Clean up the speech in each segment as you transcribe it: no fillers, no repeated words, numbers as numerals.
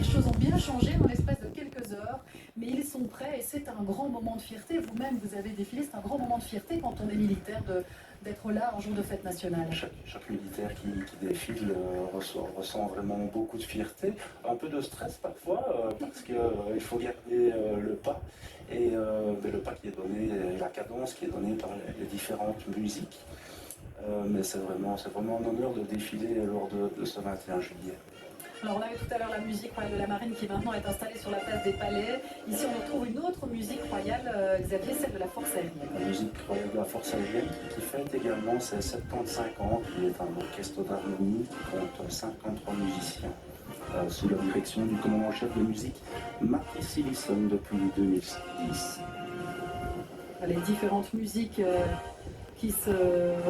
choses ont bien changé dans l'espace de quelques heures, mais ils sont prêts et c'est un grand moment de fierté. Vous-même, vous avez défilé, c'est un grand moment de fierté quand on est militaire d'être là un jour de fête nationale. Chaque militaire qui défile ressent vraiment beaucoup de fierté, un peu de stress parfois, parce qu'il faut garder le pas, et le pas qui est donné, la cadence qui est donnée par les différentes musiques. Mais c'est vraiment un honneur de défiler lors de ce 21 juillet. Alors on avait tout à l'heure la musique royale de la marine qui maintenant est installée sur la place des Palais. Ici on retrouve une autre musique royale, Xavier, celle de la force aérienne. La musique royale de la force aérienne qui fête également ses 75 ans, qui est un orchestre d'harmonie qui compte 53 musiciens sous la direction du commandant-chef de musique Marty Sillison depuis 2010. Les différentes musiques qui se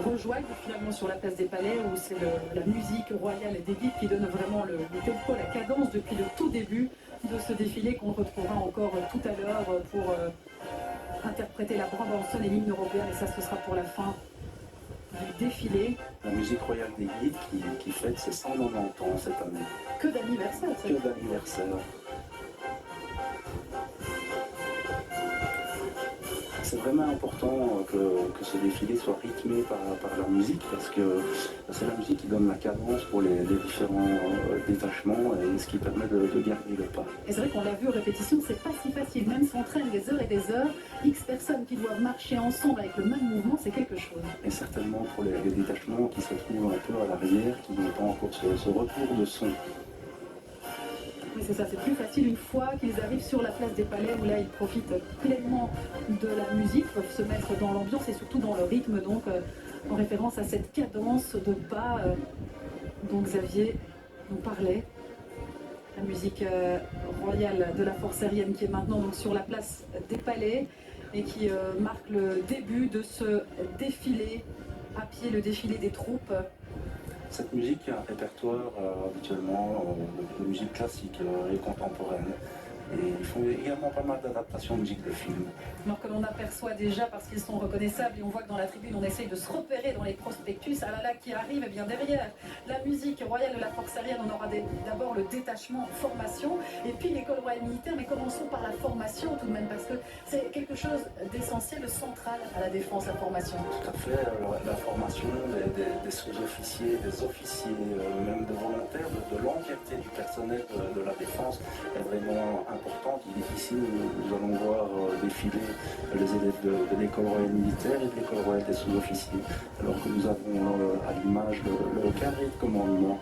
rejoignent finalement sur la place des Palais, où c'est la musique royale et d'élite qui donne vraiment le tempo, la cadence depuis le tout début de ce défilé qu'on retrouvera encore tout à l'heure pour interpréter la bande-son et l'hymne européen, et ça ce sera pour la fin du défilé. La musique royale d'élite qui fête ses 190 ans cette année. Que d'anniversaire! Que d'anniversaire! C'est vraiment important que ce défilé soit rythmé par la musique, parce que c'est la musique qui donne la cadence pour les différents détachements et ce qui permet de garder le pas. Et c'est vrai qu'on l'a vu aux répétitions, c'est pas si facile, même s'entraîne des heures et des heures, X personnes qui doivent marcher ensemble avec le même mouvement, c'est quelque chose. Et certainement pour les détachements qui se trouvent un peu à l'arrière, qui n'ont pas encore ce retour de son. Oui, c'est ça, c'est plus facile une fois qu'ils arrivent sur la place des Palais, où là ils profitent pleinement de la musique, peuvent se mettre dans l'ambiance et surtout dans le rythme, donc en référence à cette cadence de pas dont Xavier nous parlait. La musique royale de la force aérienne qui est maintenant donc sur la place des Palais et qui marque le début de ce défilé à pied, le défilé des troupes. Cette musique a un répertoire habituellement de musique classique et contemporaine. Et ils font également pas mal d'adaptations de musique de film. Alors que l'on aperçoit déjà parce qu'ils sont reconnaissables, et on voit que dans la tribune on essaye de se repérer dans les prospectus, ah là là qui arrive, et bien derrière la musique royale de la force aérienne, on aura d'abord le détachement en formation, et puis l'école royale militaire, mais commençons par la formation tout de même, parce que c'est quelque chose d'essentiel, de central à la défense, la formation. Tout à fait, la formation des sous-officiers, des officiers, même des volontaires, de l'entièreté du personnel de la défense est vraiment importante. Ici, nous allons voir défiler les élèves de l'école royale militaire et de l'école royale des sous-officiers, alors que nous avons à l'image le carré de commandement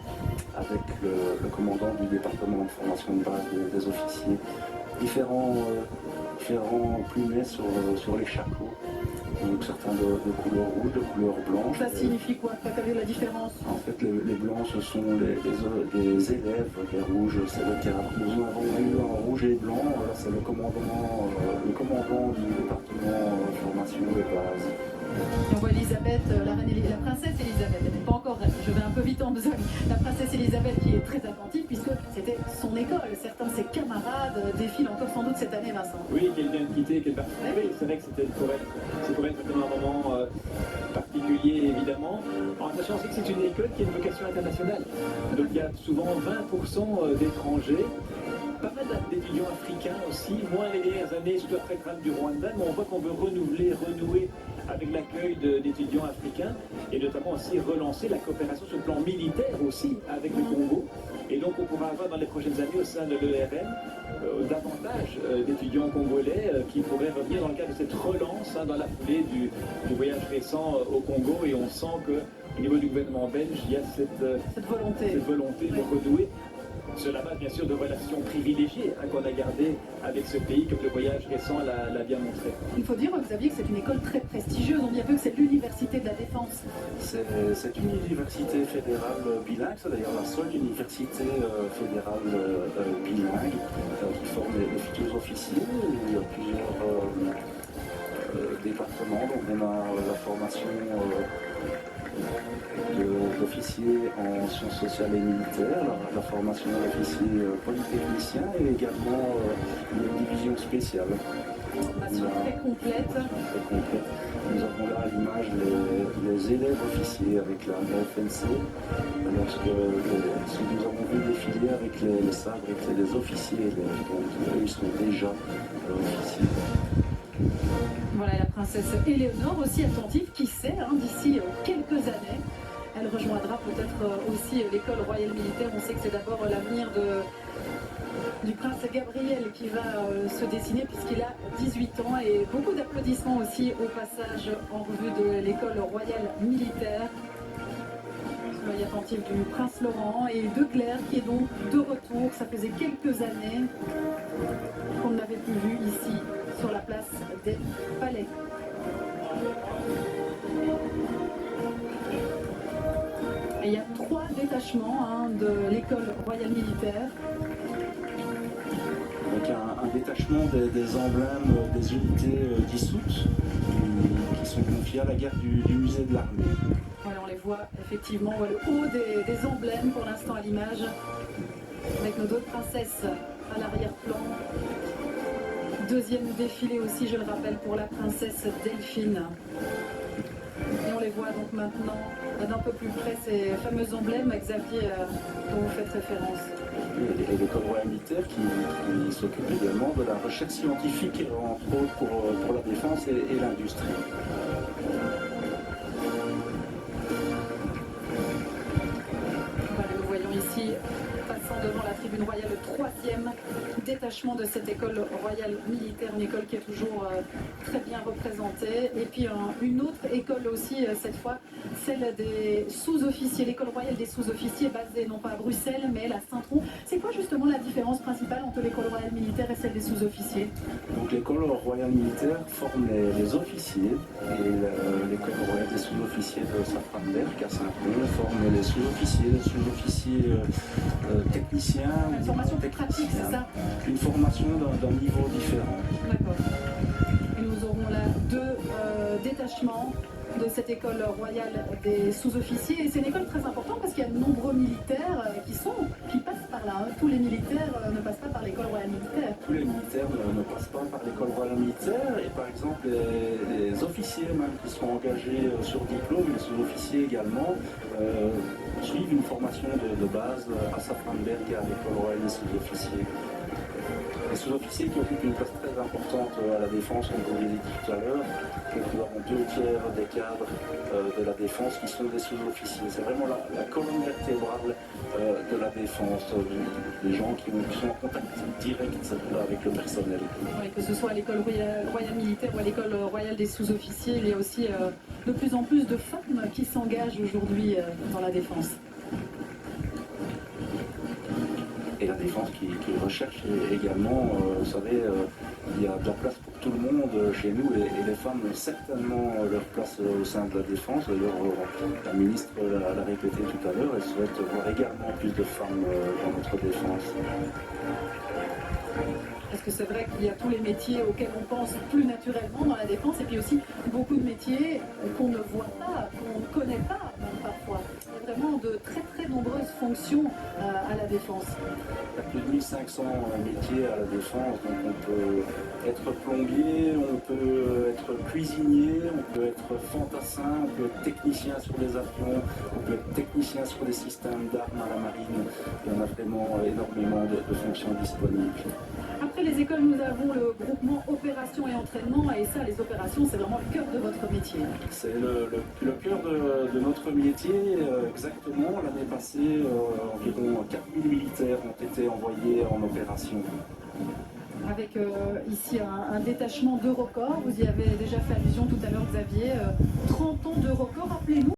avec le commandant du département de formation de base des officiers, différents plumets sur les chapeaux. Donc certains de couleur rouge, de couleur blanche. Ça signifie quoi? Quelle est la différence? En fait, les blancs, ce sont les élèves, les rouges, c'est le cadre. Nous avons eu un rouge et blanc, c'est le commandant du département de formation de base. On voit Elisabeth, la princesse Elisabeth, elle n'est pas encore reine, je vais un peu vite en besogne. La princesse Elisabeth qui est très attentive puisque c'était son école. Certains de ses camarades défilent encore sans doute cette année, Vincent. Oui, qu'elle vient de quitter, qu'elle va retrouver. C'est vrai que c'est pour elle vraiment un moment particulier, évidemment. En sachant aussi que c'est une école qui a une vocation internationale. Donc il y a souvent 20% d'étrangers. Pas mal d'étudiants africains aussi, moins les dernières années, surtout après le drame du Rwanda, mais on voit qu'on veut renouer avec l'accueil d'étudiants africains et notamment aussi relancer la coopération sur le plan militaire aussi avec le Congo. Et donc on pourra avoir dans les prochaines années au sein de l'ERM davantage d'étudiants congolais qui pourraient revenir dans le cadre de cette relance dans la foulée du voyage récent au Congo. Et on sent qu'au niveau du gouvernement belge, il y a cette volonté de renouer. Sur la base, bien sûr, de relations privilégiées qu'on a gardées avec ce pays, comme le voyage récent l'a bien montré. Il faut dire, Xavier, que c'est une école très prestigieuse. On dit un peu que c'est l'université de la défense. C'est une université fédérale bilingue. C'est d'ailleurs la seule université fédérale bilingue qui forme les futurs officiers. Il y a plusieurs départements. Donc on a la formation d'officiers en sciences sociales et militaires, la formation d'officier polytechnicien et également une division spéciale. Formation très complète. Très complète. Nous avons là à l'image les élèves officiers avec la FNC. Lorsque nous avons vu défiler avec les sabres, avec les officiers élèves, donc eux, ils sont déjà officiers. Voilà la princesse Éléonore, aussi attentive, qui sait, d'ici quelques années, elle rejoindra peut-être aussi l'école royale militaire. On sait que c'est d'abord l'avenir du prince Gabriel qui va se dessiner puisqu'il a 18 ans, et beaucoup d'applaudissements aussi au passage en revue de l'école royale militaire. L'œil attentif du prince Laurent et de Claire qui est donc de retour. Ça faisait quelques années qu'on ne l'avait plus vu ici sur la place des Palais. Et il y a 3 détachements de l'école royale militaire. Avec un détachement des emblèmes des unités dissoutes qui sont confiées à la garde du musée de l'armée. Voilà, on les voit effectivement, on voit le haut des emblèmes pour l'instant à l'image, avec nos 2 princesses à l'arrière-plan. Deuxième défilé aussi, je le rappelle, pour la princesse Delphine. Et on les voit donc maintenant d'un peu plus près, ces fameux emblèmes, Xavier, dont vous faites référence. Et l'école royale militaire qui s'occupe également de la recherche scientifique, entre autres pour la défense et l'industrie. Voilà, nous voyons ici, passant devant la tribune royale, le 3e détachement de cette école royale militaire, une école qui est toujours très bien représentée. Et puis une autre école aussi, cette fois, celle des sous-officiers, l'école royale des sous-officiers, basée non pas à Bruxelles, mais à Saint-Tron. C'est quoi justement la différence principale entre l'école royale militaire et celle des sous-officiers? Donc l'école royale militaire forme les officiers et l'école royale des sous-officiers de Safranberg à Saint-Tron forme les sous-officiers techniciens. Une formation plus pratique, c'est ça? Une formation d'un niveau différent. D'accord. Et nous aurons là 2 détachements de cette école royale des sous-officiers. Et c'est une école très importante parce qu'il y a de nombreux militaires qui passent par là. Tous les militaires ne passent pas par l'école royale militaire. Tous les militaires ne passent pas par l'école royale militaire. Et par exemple, les officiers même qui sont engagés sur diplôme, les sous-officiers également, suivent une formation de base à Safranberg et à l'école royale des sous-officiers. Les sous-officiers qui occupent une place très importante à la défense, comme vous l'avez dit tout à l'heure. Nous avons 2 tiers des cadres de la défense qui sont des sous-officiers. C'est vraiment la colonne vertébrale de la défense, des gens qui sont en contact direct avec le personnel. Oui, que ce soit à l'école royale militaire ou à l'école royale des sous-officiers, il y a aussi de plus en plus de femmes qui s'engagent aujourd'hui dans la défense. Et la défense qui recherche également, vous savez, il y a de la place pour tout le monde chez nous et les femmes ont certainement leur place au sein de la défense. D'ailleurs, la ministre l'a répété tout à l'heure, elle souhaite voir également plus de femmes dans notre défense. Parce que c'est vrai qu'il y a tous les métiers auxquels on pense plus naturellement dans la défense, et puis aussi beaucoup de métiers qu'on ne voit pas, qu'on ne connaît pas même parfois. Il y a vraiment de très très nombreuses fonctions à la défense. Il y a plus de 1500 métiers à la défense, donc on peut être plombier, on peut être cuisinier, on peut être fantassin, on peut être technicien sur les avions, on peut être technicien sur les systèmes d'armes à la marine. Il y en a vraiment énormément de fonctions disponibles. Après les écoles, nous avons le groupement opération et entraînement, et ça, les opérations, c'est vraiment le cœur de votre métier. C'est le cœur de notre métier, exactement. L'année passée, environ 4000 militaires ont été envoyés en opération. Avec ici un détachement de records, vous y avez déjà fait allusion tout à l'heure, Xavier, 30 ans de records, rappelez-nous.